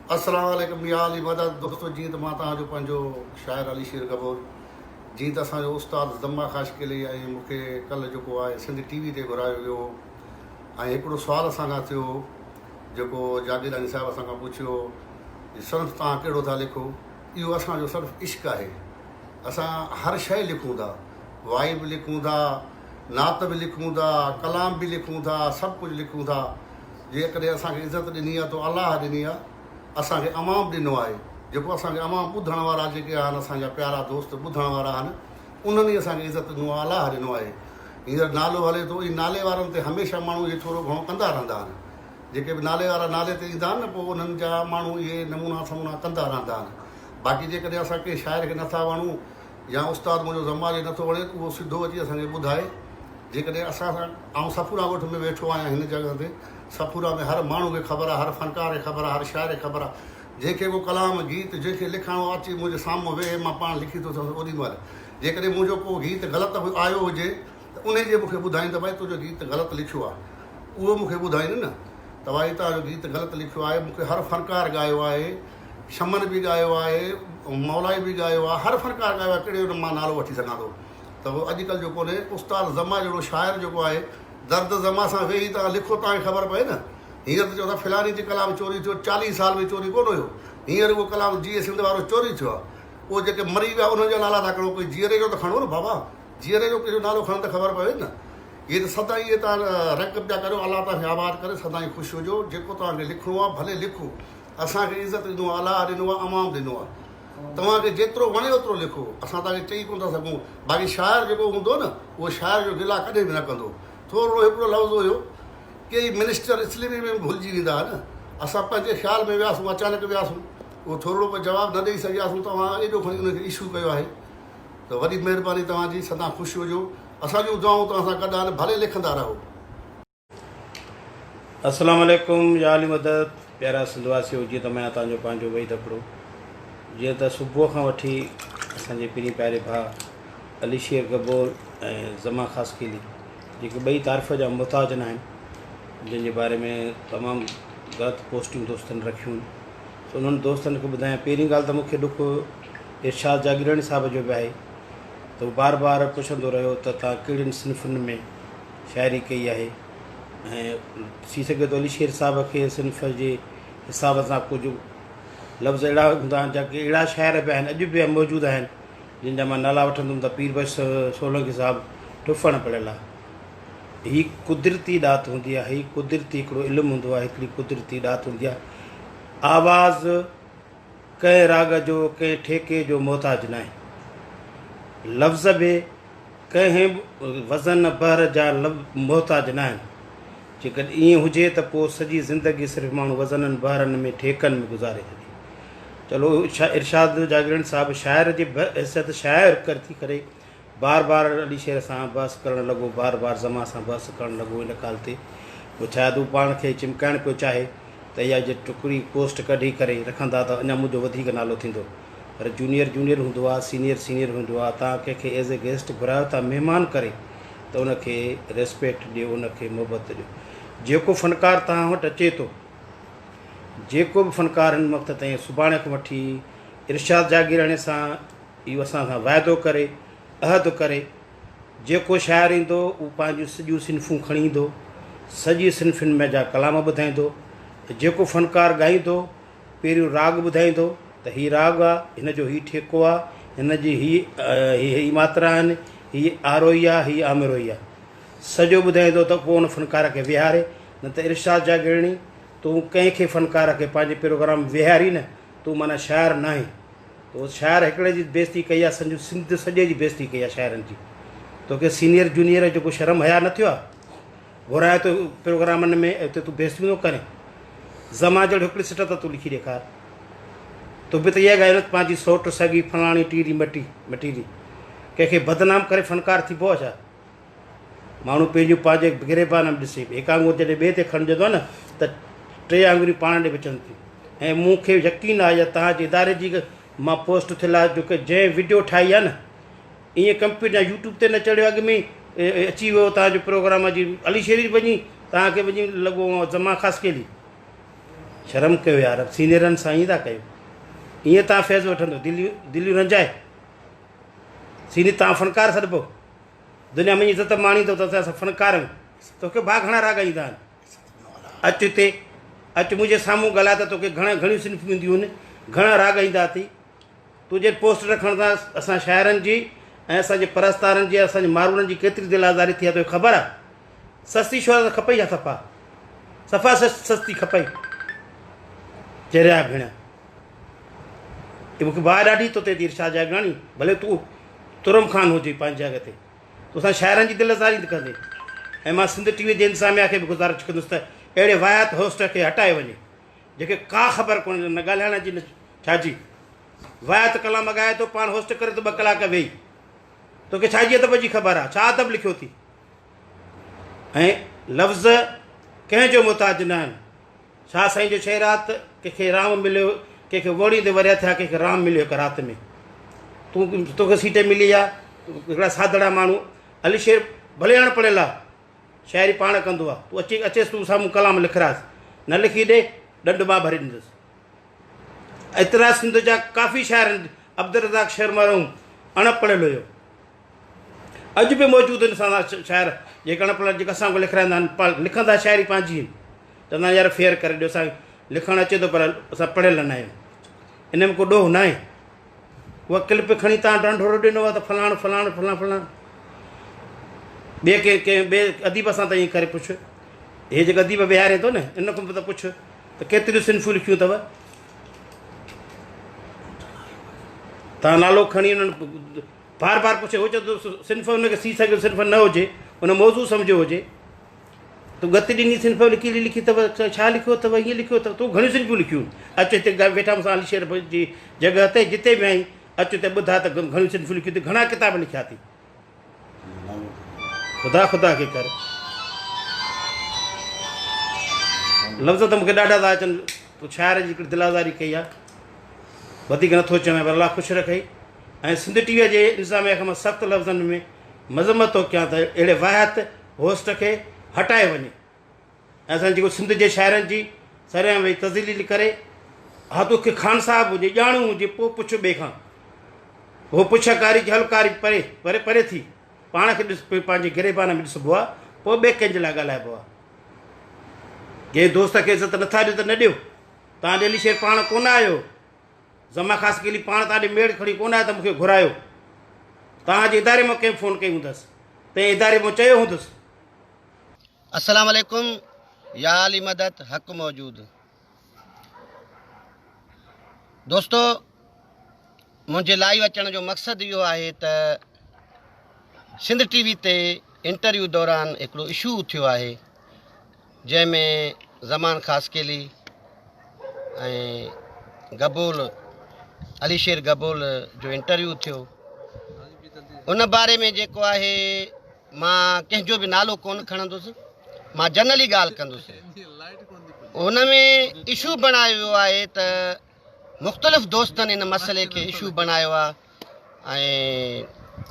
अस्सलाम वालेकुम या अली मदद दोस्तों। जी तो मां तव्हांजो पंहिंजो शाइर अली शेर कपूर जी त असांजो उस्ताद ज़म्मा ख़ाशकेली ऐं मूंखे कल्ह जेको आहे सिंध टीवी ते घुरायो वियो ऐं हिकिड़ो सुवालु असां खां थियो जेको जागीरानी साहिब असां खां पुछियो संत तव्हां कहिड़ो था लिखो। इहो असांजो सिर्फ़ु इश्क़ आहे। असां हर शइ लिखूं था, वाई बि लिखूं था, नात बि लिखूं था, कलाम बि लिखूं था, सभु कुझु लिखूं था। जेकॾहिं असांखे इज़त ॾिनी आहे त अलाह ॾिनी आहे, असांखे अमाम ॾिनो आहे। जेको असांखे अमाम ॿुधण वारा जेके आहिनि असांजा प्यारा दोस्त ॿुधण वारा आहिनि, उन्हनि ई असांखे इज़त ॾिनो आहे, अलाह ॾिनो आहे। हींअर नालो हले थो, इन नाले वारनि ते हमेशह माण्हू इहे थोरो घणो कंदा रहंदा आहिनि। जेके बि नाले वारा नाले ते ईंदा आहिनि न, पोइ उन्हनि जा माण्हू इहे नमूना समूना कंदा रहंदा आहिनि। बाक़ी जेकॾहिं असां कंहिं शाइर खे नथा वणूं या उस्ताद मुंहिंजो ज़म्मा जे नथो वणे त उहो सिधो अची असांखे ॿुधाए। जेकॾहिं असां आउं सफूरा ॻोठ में वेठो आहियां हिन जॻह ते, सफूरा में हर माण्हू खे ख़बर आहे, हर फ़नकार खे ख़बर आहे, हर शाइर खे ख़बर आहे। जंहिंखे को कलाम गीत जंहिंखे लिखणो अचे मुंहिंजे साम्हूं वेहे, मां पाण लिखी थो सघां ओॾी महिल। जेकॾहिं मुंहिंजो को गीत ग़लति आयो हुजे त उन जे मूंखे ॿुधाईंदा भई तुंहिंजो गीत ग़लति लिखियो आहे, उहो मूंखे ॿुधाईंदो न त भाई तव्हांजो गीत ग़लति लिखियो आहे। मूंखे हर फ़नकार ॻायो आहे, शमन बि ॻायो आहे, मौलाई बि ॻायो आहे, हर फ़नकार ॻायो आहे। कहिड़े मां नालो वठी सघां थो त उहो अॼुकल्ह जो कोन्हे। उस्ताद ज़म्मा जहिड़ो शाइर जेको आहे, दर्द ज़म्मा सां वेही तव्हां लिखो, तव्हांखे ख़बर पए न। हींअर त चवंदा फिलानी जी कलाम चोरी थियो, 40 साल में चोरी कोन हुयो। हींअर उहो कलाम जीअं सिंध वारो चोरी थियो आहे। उहो जेके मरी विया उन्हनि जा नाला था खणो, कोई जीअरे जो त खणो न बाबा, जीअरे जो कंहिंजो नालो खणो त ख़बर पए न। इहे त सदाईं इहे तव्हां रक़ब पिया करियो। अलाह तव्हांखे आबाद करे, सदाईं ख़ुशि हुजो। जेको तव्हांखे लिखिणो आहे भले लिखो। असांखे इज़त ॾिनो आहे, अलाह ॾिनो आहे, अमाम ॾिनो आहे। तव्हांखे जेतिरो वणे ओतिरो लिखो, असां तव्हांखे चई कोन था सघूं। बाक़ी शाइर जेको हूंदो न, उहो शाइर जो गिला कॾहिं बि न कंदो। थोरो हिकिड़ो लफ़्ज़ हुयो, के मिनिस्टर इस्लामी में भुलिजी वेंदा आहिनि। असां पंहिंजे ख़्याल में वियासीं, अचानक वियासीं, उहो थोरो को जवाबु न ॾेई सघियासीं। तव्हां एॾो खणी उनखे इशू कयो आहे, त वॾी महिरबानी तव्हांजी। सदा ख़ुशि हुजो। असांजूं दुआऊं तव्हां सां गॾु आहिनि, भले लिखंदा रहो। अस्सलाम वालेकुम या अली मदद। प्यारा सिंधवासियो, जीअं त मैं तव्हांजो पंहिंजो वेही तकिड़ो, जीअं त सुबुह खां वठी असांजे पहिरीं प्यारे भाउ अली शेर कपूर ऐं ज़म्मा ख़ाशकेली जेके ॿई तारीफ़ जा मुहताज न आहिनि, जंहिंजे बारे में तमामु ग़लति पोस्टियूं दोस्तनि रखियूं, त उन्हनि दोस्तनि खे ॿुधायां। पहिरीं ॻाल्हि त मूंखे ॾुख इरशाद जागीरानी साहिब जो बि आहे, त उहो बार बार पुछंदो रहियो त तव्हां कहिड़ियुनि सिन्फ़ुनि में शाइरी कई आहे, ऐं थी सघे थो अली शेर साहिब खे सिन्फ़ जे हिसाब सां कुझु लफ़्ज़ अहिड़ा हूंदा आहिनि जेके अहिड़ा शाइर बि आहिनि, अॼु बि मौजूदु आहिनि, जिन जा मां नाला वठंदुमि त पीर बस सोलंकी साहिबु टुफण पढ़ियल आहे। हीअ कुदरती ॾात हूंदी आहे, हीअ कुदरती हिकिड़ो इल्मु हूंदो आहे, हिकिड़ी कुदरती ॾात हूंदी आहे। आवाज़ कंहिं राग जो, कंहिं ठेके जो मोहताज न आहे। लफ़्ज़ बि कंहिं वज़न बहर जा मोहताज न आहिनि। जेकॾहिं ईअं हुजे त पोइ सॼी ज़िंदगी सिर्फ़ु माण्हू वज़ननि बहरनि में ठेकनि में गुज़ारे छॾे। चलो इरशाद जागीरानी साहिबु शाइर जी हैसियत शाइर कर थी करे बार बार अली शेर सां बहस करणु लॻो, बार बार ज़म्मा सां बहस करणु लॻो इन ॻाल्हि ते। पोइ शायदि हू पाण खे चिमकाइणु पियो चाहे त इहा जे टुकड़ी पोस्ट कढी करे रखंदा त अञा मुंहिंजो वधीक नालो थींदो। पर जूनियर जूनियर हूंदो आहे, सीनियर सीनियर हूंदो आहे। तव्हां कंहिंखे एज़ ए गेस्ट घुरायो था महिमान करे, त उनखे रिस्पेक्ट ॾियो, उनखे मोहबत ॾियो। जेको फ़नकार तव्हां वटि अचे थो, जेको बि फ़नकार हिन वक़्त ताईं सुभाणे खां वठी इरशाद जागीरानी सां इहो असां सां वाइदो करे, अहद करे, जेको शाइर ईंदो उहो पंहिंजूं सॼियूं सिन्फ़ूं खणी ईंदो, सॼी सिन्फ़ुनि में जा कलाम ॿुधाईंदो। जेको फ़नकार ॻाईंदो पहिरियों राग ॿुधाईंदो त हीअ राग आहे, हिन जो हीअ ठेको आहे, हिन जी हीअ मात्रा आहिनि, हीअ आरोही आहे, हीअ आमिरोही आहे, सॼो ॿुधाईंदो त पोइ उन फ़नकार खे विहारे। न त इरशाद जागीरानी तूं कंहिंखे फ़नकार खे पंहिंजे प्रोग्राम विहारी न, तूं माना शाइर न आहीं। तो शाइर हिकिड़े जी बेइज़ती कई आहे, सॼो सिंध सॼे जी बेइज़ती कई आहे शाइरनि जी। तोखे सीनियर जूनियर जो को शर्म हया न थियो आहे? घुराए थो प्रोग्रामनि में, हुते तूं बेइज़ती थो करे। ज़म्मा जहिड़ो हिकिड़ी सिट त तूं लिखी ॾेखार। तूं बि त इहा ॻाल्हि न पंहिंजी सोट सॻी फलाणी टीरी मटीरी कंहिंखे बदनाम करे फ़नकार थी पोइ छा? माण्हू पंहिंजूं पंहिंजे गिरेबान में ॾिसे, हिकु आङुर जॾहिं ॿिए ते खणिजंदो आहे न त 3 आङुरियूं पाण ॾे विझनि थियूं। ऐं मूंखे यकीन आहे या तव्हांजे इदारे जी मां पोस्ट थियल आहे, जो की जंहिं वीडियो ठाही आहे न, ईअं कंप्यूटर या यूट्यूब ते न चढ़ियो, अॻु में अची वियो तव्हांजो प्रोग्राम जी अली शेरी वञी तव्हांखे वञी लॻो ज़म्मा ख़ाशकेली। शर्म कयो यार, सीनियरनि सां ईअं था कयो। ईअं तव्हां फैज़ वठंदो, दिलियूं रंजाए सीनियर तव्हां फ़नकार सॾिबो, दुनिया में इज़त माणींदो त असां फ़नकार आहियूं। तोखे भाउ घणा राग ईंदा आहिनि, अचु हिते, अचु मुंहिंजे साम्हूं ॻाल्हाए त तोखे घणियूं सिन्फ़ूं ईंदियूं आहिनि, घणा राग ईंदा अथई। तुंहिंजे पोस्ट रखण सां असां शाइरनि जी ऐं असांजे परस्तारनि जी, असांजे मारूड़नि जी केतिरी दिलि आज़ारी थी आहे तोखे ख़बर आहे। सस्ती शोहरत खपई या सफ़ा सफ़ा सस्ती खपई। चरिया भेण मूंखे बाहि ॾाढी तो थिए थी इरशाद जागराणी, भले तूं तुरम ख़ान हुजे पंहिंजी जॻह ते, तोसां शाइरनि जी दिलि आज़ारी न कंदे। ऐं मां सिंध टीवी जे इंतिज़ामिया खे बि गुज़ारिश कंदुसि त अहिड़े वाहियात होस्ट खे हटाए वञे जेके का ख़बर कोन्हे, न ॻाल्हाइण जी न छाजी। वाहियात कलाम ॻाए थो, पाण होस्ट करे थो 2 कलाक वेही, तोखे छाजी अदब जी ख़बर आहे, छा अदब लिखियो थी। ऐं लफ़्ज़ कंहिंजो मुताज न आहिनि। छा साईं जो शेर आहे त कंहिंखे राम मिलियो, कंहिंखे वोड़ी ते वरिया थिया, कंहिंखे राम मिलियो हिकु राति में। तोखे सीट मिली आहे, हिकिड़ा सादड़ा माण्हू। अली शेर भले अण पढ़ियल आहे, शाइरी पाण कंदो आहे, तूं अचेसि तूं साम्हूं कलाम लिखरासि, न लिखी ॾे ॾंड मां भरे ॾींदुसि। एतिरा सिंध जा काफ़ी शाइर आहिनि, अब्दुल रज़ाक शर्मारो अण पढ़ियल हुयो, अॼु बि मौजूदु आहिनि असां शाइर जेके अण पढ़ियल, जेके असां लिखाईंदा आहिनि, लिखंदा शाइरी पंहिंजी आहिनि। चवंदा यार फेयर करे ॾियो, असांखे लिखणु अचे थो पर असां पढ़ियल न आहियूं, इन में को ॾोह न आहे। उहा क्लिप खणी तव्हां ढंढोरो ॾिनो आहे त फलाणो फलाणो फलाणो फलाणो, ॿिए कंहिं ॿिए अदीब सां त ईअं करे पुछ, हे जेको अदीब विहारे थो न, इन खां बि त पुछ त केतिरियूं सिन्फ़ूं लिखियूं अथव। तव्हां नालो खणी उन्हनि बार बार पुछे, हो चए थो सिन्फ़ हुनखे सी सघे, सिन्फ़ न हुजे, हुन मौज़ू सम्झो हुजे। तूं गति ॾिनी सिन्फ़ लिखी अथव, छा लिखियो अथव, ईअं लिखियो अथव, तूं घणियूं सिन्फ़ूं लिखियूं। अचु हिते वेठा मूंसां अली शेर जी जॻह ते, जिते बि आई अचु हिते ॿुधा त घणियूं सिन्फ़ूं लिखियूं अथई, घणा किताब लिखिया अथई। ख़ुदा ख़ुदा खे कर, लफ़्ज़ त मूंखे ॾाढा था अचनि। तूं शाइर जी हिकिड़ी दिलाज़ारी कई आहे, वधीक नथो चवां, पर अलाह ख़ुशि रखई। ऐं सिंध टीवीअ जे इंतिज़ामिया खे मां सख़्तु लफ़्ज़नि में मज़म्मत थो कयां त अहिड़े वाहियात होस्ट खे हटाए वञे। ऐं असां जेको सिंध जे शाइरनि जी सरियां वेही तज़लील करे, हा तोखे ख़ान साहिबु हुजे, ॼाणू हुजे, पोइ पुछ ॿिए खां, उहो पुछकारी हलकारी परे परे परे थी, पाण खे ॾिस पंहिंजे गिरेबान में ॾिसबो आहे, पोइ ॿिए कंहिंजे लाइ ॻाल्हाइबो आहे। जंहिं दोस्त खे इज़त नथा ॾियो त न ॾियो। तव्हां ॾे अली शेर पाण कोन आहियो, ज़मा ख़ासि केली पाण तव्हां ॾे मेड़ खणी कोन आयो त मूंखे घुरायो। तव्हांजे इदारे मां कंहिं फ़ोन कई हूंदसि, तंहिं इदारे मां चयो हूंदुसि। अस्सलाम वालेकुम, या अली मदद हक़ मौजूद। दोस्तो, मुंहिंजे लाइव अचण जो मक़सदु इहो आहे त सिंध टीवी ते इंटरव्यू दौरान हिकिड़ो इशू थियो आहे, जंहिंमें ज़मान ख़ासकेली ऐं गबूल अली शेर गबूल जो इंटरव्यू थियो। उन बारे में जेको आहे मां कंहिंजो बि नालो कोन खणंदुसि, मां जनरली ॻाल्हि कंदुसि। उन में इशू बणायो वियो आहे त मुख़्तलिफ़ दोस्तनि इन मसइले खे इशू बणायो आहे, ऐं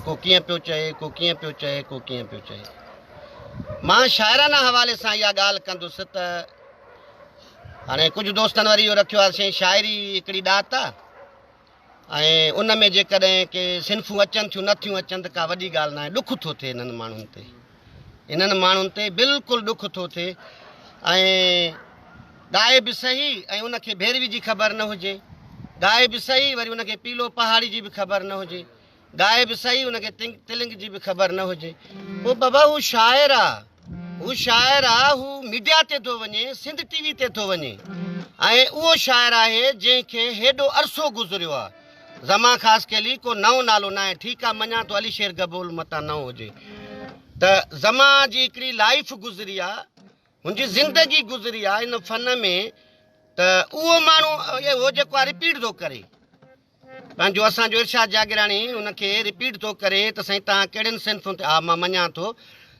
को कीअं पियो चए, को कीअं पियो चए, को कीअं पियो चए। मां शाइराना हवाले सां इहा ॻाल्हि कंदुसि त हाणे कुझु दोस्तनि वरी इहो रखियो आहे साईं शाइरी हिकिड़ी ॾात आहे, ऐं उन में जेकॾहिं के सिन्फ़ूं अचनि थियूं नथियूं अचनि त का वॾी ॻाल्हि न आहे। ॾुख थो थिए इन्हनि माण्हुनि ते, बिल्कुलु ॾुख थो थिए। ऐं ॻाए बि सही ऐं उनखे भैरवी जी ख़बर न हुजे, ॻाए बि सही वरी उनखे पीलो पहाड़ी जी बि ख़बर न हुजे, ॻाए बि सही उनखे तिलिंग जी बि ख़बर न हुजे। पोइ बाबा हू शाइर आहे, हू मीडिया ते थो वञे, सिंध टीवी ते थो वञे, ऐं उहो शाइर आहे जंहिंखे हेॾो अरसो गुज़रियो आहे। ज़मा ख़ासि केली को नओं नालो न आहे, ठीकु आहे, मञा थो अली शेर गबूल मतां न हुजे, त ज़मा जी हिकिड़ी लाइफ गुज़री आहे, मुंहिंजी ज़िंदगी गुज़री आहे इन फ़न में, त उहो माण्हू उहो जेको आहे रिपीट थो करे पंहिंजो। असांजो इरशाद जागराणी उनखे रिपीट थो करे त साईं तव्हां कहिड़ियुनि सिन्फ़ुनि ते, हा मां मञा थो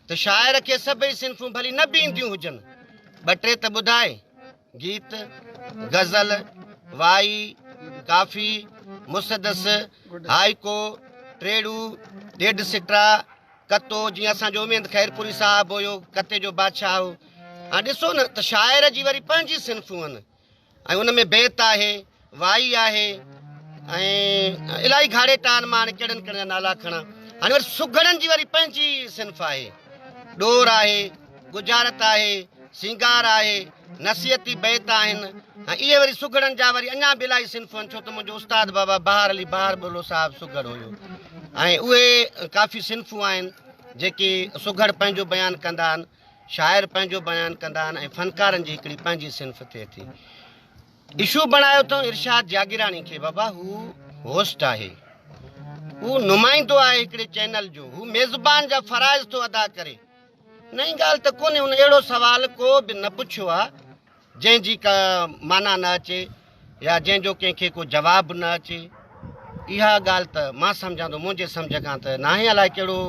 त शाइर खे सभई सिन्फ़ूं भली न बि ईंदियूं हुजनि, 2-3 त ॿुधाए, गीत, गज़ल, वाई, काफ़ी, मुसदस, हाइको, ट्रेड़ू, ॾेढ सिटरा, कतो, जीअं असांजो उमेद ख़ैरपुरी साहिबु हुयो, कते जो बादशाह हो। हाणे ॾिसो न त शाइर जी वरी पंहिंजी सिन्फ़ूं आहिनि। ऐं उन में बेत आहे, वाई आहे ऐं इलाही घाड़ेटा आहिनि। मां हाणे कहिड़नि कहिड़नि जा नाला खणा। हाणे वरी सुघड़नि जी वरी पंहिंजी सिंफ़ आहे। ॾोर आहे, गुजारत आहे, सिंगार आहे, नसीहती बेत आहिनि। ऐं इहे वरी सुघड़नि जा वरी अञा बि इलाही सिंफ़ूं आहिनि, छो त मुंहिंजो उस्ताद बाबा बहार अली बहार बोलो साहिबु सुघड़ हुयो। ऐं उहे काफ़ी सिंफ़ूं आहिनि जेके सुघड़ पंहिंजो बयानु कंदा आहिनि, शाइर पंहिंजो बयानु कंदा आहिनि ऐं फ़नकारनि जी हिकिड़ी पंहिंजी सिंफ़ थिए थी। इशू बणायो अथऊं इरशाद जागिरानी खे। बाबा हू होस्ट आहे, हू नुमाइंदो आहे हिकिड़े चैनल जो, हू मेज़बान जा फ़राइज़ थो अदा करे। नई ॻाल्हि त कोन्हे, हुन अहिड़ो सुवाल को बि न पुछियो आहे जंहिंजी का माना न अचे या जंहिंजो कंहिंखे को जवाबु न अचे। इहा ॻाल्हि त मां सम्झां थो, मुंहिंजे सम्झ खां त नाहे। अलाए कहिड़ो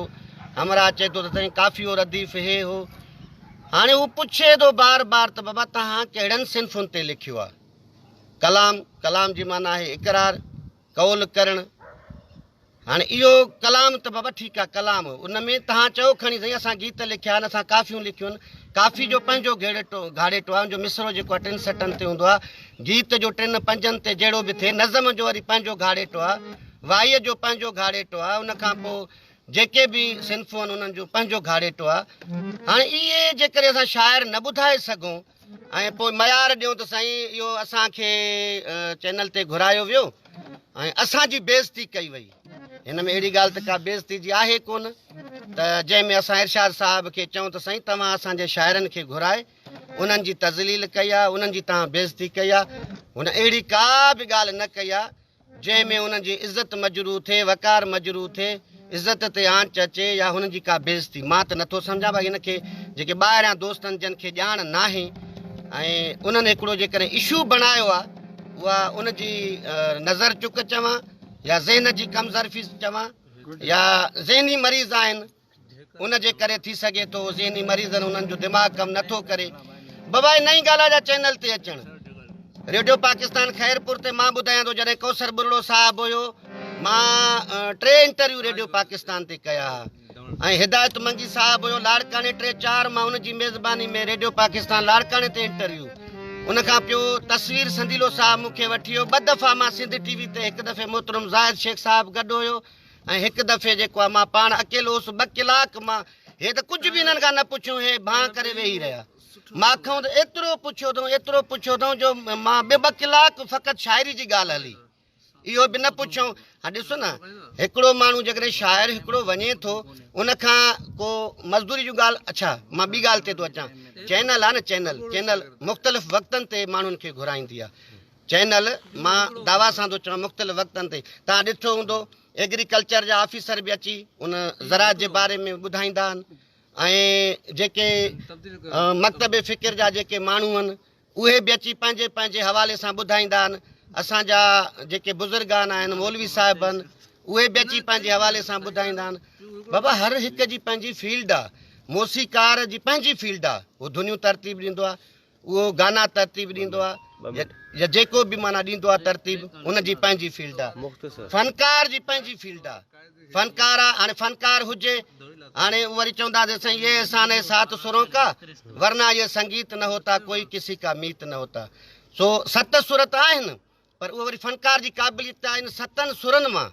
हमरा चए थो त साईं काफ़ी और रदीफ़ हे हो। हाणे हू पुछे थो बार बार त बाबा तव्हां कहिड़नि सिंफ़ुनि ते लिखियो आहे? कलाम, कलाम जी माना आहे इक़रार, कौल करणु। हाणे इहो कलाम त बाबा ठीकु आहे, कलाम उन में तव्हां चयो खणी साईं असां गीत लिखिया आहिनि, असां काफ़ियूं लिखियूं आहिनि। काफ़ी जो पंहिंजो घाड़ेटो आहे, जो मिसरो जेको आहे 3 सटनि ते हूंदो आहे, गीत जो 3 5 ते जहिड़ो बि थिए, नज़म जो वरी पंहिंजो घाड़ेटो आहे, वाईअ जो पंहिंजो घाड़ेटो आहे, उन खां पोइ जेके बि सिंफ़ूं आहिनि उन्हनि जो पंहिंजो घाड़ेटो आहे। हाणे इहे जेकॾहिं असां शाइर न ॿुधाए सघूं ऐं पोइ मयार ॾियूं त साईं इहो असांखे चैनल ते घुरायो वियो ऐं असांजी बेइज़ती कई वई, हिन में अहिड़ी ॻाल्हि त का बेइज़ती जी आहे कोन। त जंहिंमें असां इरशाद साहिब खे चऊं त साईं तव्हां असांजे शाइरनि खे घुराए उन्हनि जी तज़लील कई आहे, उन्हनि जी तव्हां बेइज़ती कई आहे। हुन अहिड़ी का बि ॻाल्हि न कई आहे जंहिंमें उन्हनि जी इज़त मजरू थिए, वक़ार मजरू थिए, इज़त ते आंच अचे या हुननि जी का बेइज़ती। मां त नथो सम्झां भाई हिन खे जेके ॿाहिरियां दोस्तनि जिन खे ॼाण नाहे ऐं उन्हनि हिकिड़ो जेकॾहिं इशू बणायो आहे, उहा उनजी नज़र चुक चवां या ज़हन जी कमज़रफ़ी चवां या ज़हनी मरीज़ आहिनि, उन जे करे थी सघे थो ज़हनी मरीज़नि उन्हनि जो दिमाग़ कमु नथो करे। बाबा नई ॻाल्हि आहे जा चैनल ते अचणु। रेडियो पाकिस्तान ख़ैरपुर ते मां ॿुधायां थो, जॾहिं कौसर बुरड़ो साहिबु हुयो, मां 3 इंटरव्यू रेडियो पाकिस्तान ते कया ऐं हिदायत मंगी साहिबु हुयो लाड़काने 3-4, मां उनजी मेज़बानी में रेडियो पाकिस्तान लाड़काने ते इंटरव्यू। उन खां पोइ तस्वीर संदीलो साहिबु मूंखे वठी वियो। 2 दफ़ा मां सिंध टीवी ते, हिकु दफ़े मोहतरम ज़ाहिद शेख साहिबु गॾु हुयो ऐं हिकु दफ़े जेको आहे मां पाण अकेलो हुउसि। 2 कलाक मां हे त कुझु बि हिननि खां न पुछियो, हे भां करे वेही रहिया। मां खां त एतिरो पुछियो अथऊं जो मां 2 कलाक फ़क़ति शाइरी जी ॻाल्हि हली, इहो बि न पुछऊं। हाणे ॾिसो न, हिकिड़ो माण्हू जेकॾहिं शाइर हिकिड़ो वञे थो उन खां को मज़दूरी जूं ॻाल्हि। अच्छा मां ॿी ॻाल्हि ते थो अचां। चैनल आहे न, चैनल मुख़्तलिफ़ वक़्तनि ते माण्हुनि खे घुराईंदी आहे। चैनल मां दावा सां थो चवां मुख़्तलिफ़ वक़्तनि ते। तव्हां ॾिठो हूंदो एग्रीकल्चर जा ऑफिसर बि अची उन ज़राअत जे बारे में ॿुधाईंदा आहिनि ऐं जेके मकतब फ़िक्र जा जेके माण्हू आहिनि उहे बि अची पंहिंजे पंहिंजे हवाले सां ॿुधाईंदा आहिनि। असांजा जेके बुज़ुर्गान आहिनि, मौलवी साहिब आहिनि, उहे बि अची पंहिंजे हवाले सां ॿुधाईंदा आहिनि। बाबा हर हिक जी पंहिंजी फील्ड आहे, मौसीकार जी पंहिंजी फील्ड आहे। उहो धुनियूं तरतीब ॾींदो आहे, उहो गाना तरतीब ॾींदो आहे या जेको बि माना ॾींदो आहे तरतीब, उनजी पंहिंजी फील्ड आहे। फ़नकार जी पंहिंजी फील्ड आहे, फ़नकार आहे। हाणे फ़नकार हुजे, हाणे वरी चवंदासीं साईं ये अहसान है सात सुरों का, वरना ये संगीत न होता, कोई किसी का मीत न होता। सो 7 सुर त आहिनि, पर उहो वरी फ़नकार जी क़ाबिलियत आहे। इन 7 सुरनि मां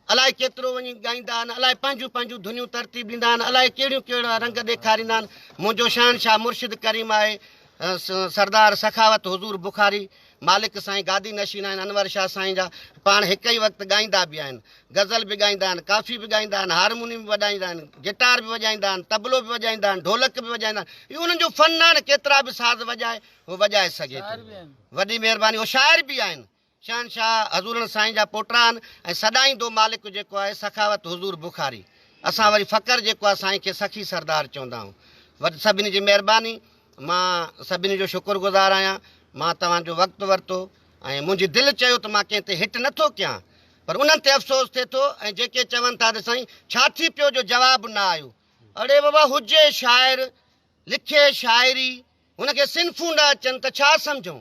अलाए केतिरो वञी ॻाईंदा आहिनि, अलाए पंहिंजूं पंहिंजूं धुनियूं तरतीब ॾींदा आहिनि, अलाए कहिड़ियूं कहिड़ा रंग ॾेखारींदा आहिनि। मुंहिंजो शहनशाह मुर्शिद करीम आहे सरदार सखावत हुज़ूर बुखारी, मालिक साईं गादी नशीन आहिनि अनवर शाह साईं जा। पाण हिक ई वक़्तु ॻाईंदा बि आहिनि, गज़ल बि ॻाईंदा आहिनि, काफ़ी बि ॻाईंदा आहिनि, हारमोनियम बि वॼाईंदा आहिनि, गिटार बि वॼाईंदा आहिनि, तबलो बि वॼाईंदा आहिनि, ढोलक बि वॼाईंदा आहिनि। इहो उन्हनि जो फ़न आहे न, केतिरा बि साज़ वॼाए उहो वॼाए सघे थो। वॾी महिरबानी। उहो शाइर बि आहिनि, शहनशाह हज़ूरनि साईं जा पोटा आहिनि ऐं सदाईंदो मालिक जेको आहे सखावत हुज़ूर बुखारी। असां वरी फ़ख़्रु जेको आहे साईं खे सखी सरदार चवंदा आहियूं। वरी सभिनी जी महिरबानी, मां सभिनी जो शुक्रगुज़ार आहियां। मां तव्हांजो वक़्तु वरितो ऐं मुंहिंजी दिलि चयो त मां कंहिं ते हिट नथो कयां, पर उन्हनि ते अफ़सोस थिए थो ऐं जेके चवनि था त साईं छा थी पियो जो जवाबु न आयो। अड़े बाबा हुजे शाइर, लिखे शाइरी, हुनखे सिंफ़ूं न अचनि त छा सम्झूं,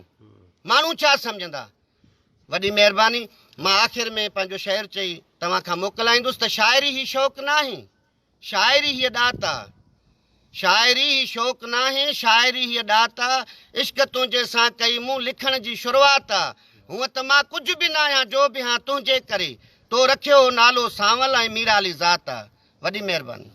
माण्हू छा सम्झंदा। वॾी महिरबानी। मां आख़िर में पंहिंजो शहर चई तव्हां खां मोकिलाईंदुसि त शाइरी ही शौक़ु न आहे, शाइरी हीअ ॾात आहे। शाइरी ही शौक़ु नाहे शाइरी हीअ ॾात आहे इश्क तुंहिंजे सां कई मूं लिखण जी शुरूआत आहे हूअं त मां कुझु बि न आहियां जो बि हा तुंहिंजे करे तो रखियो नालो सांवल ऐं मीराली ज़ात आहे वॾी महिरबानी।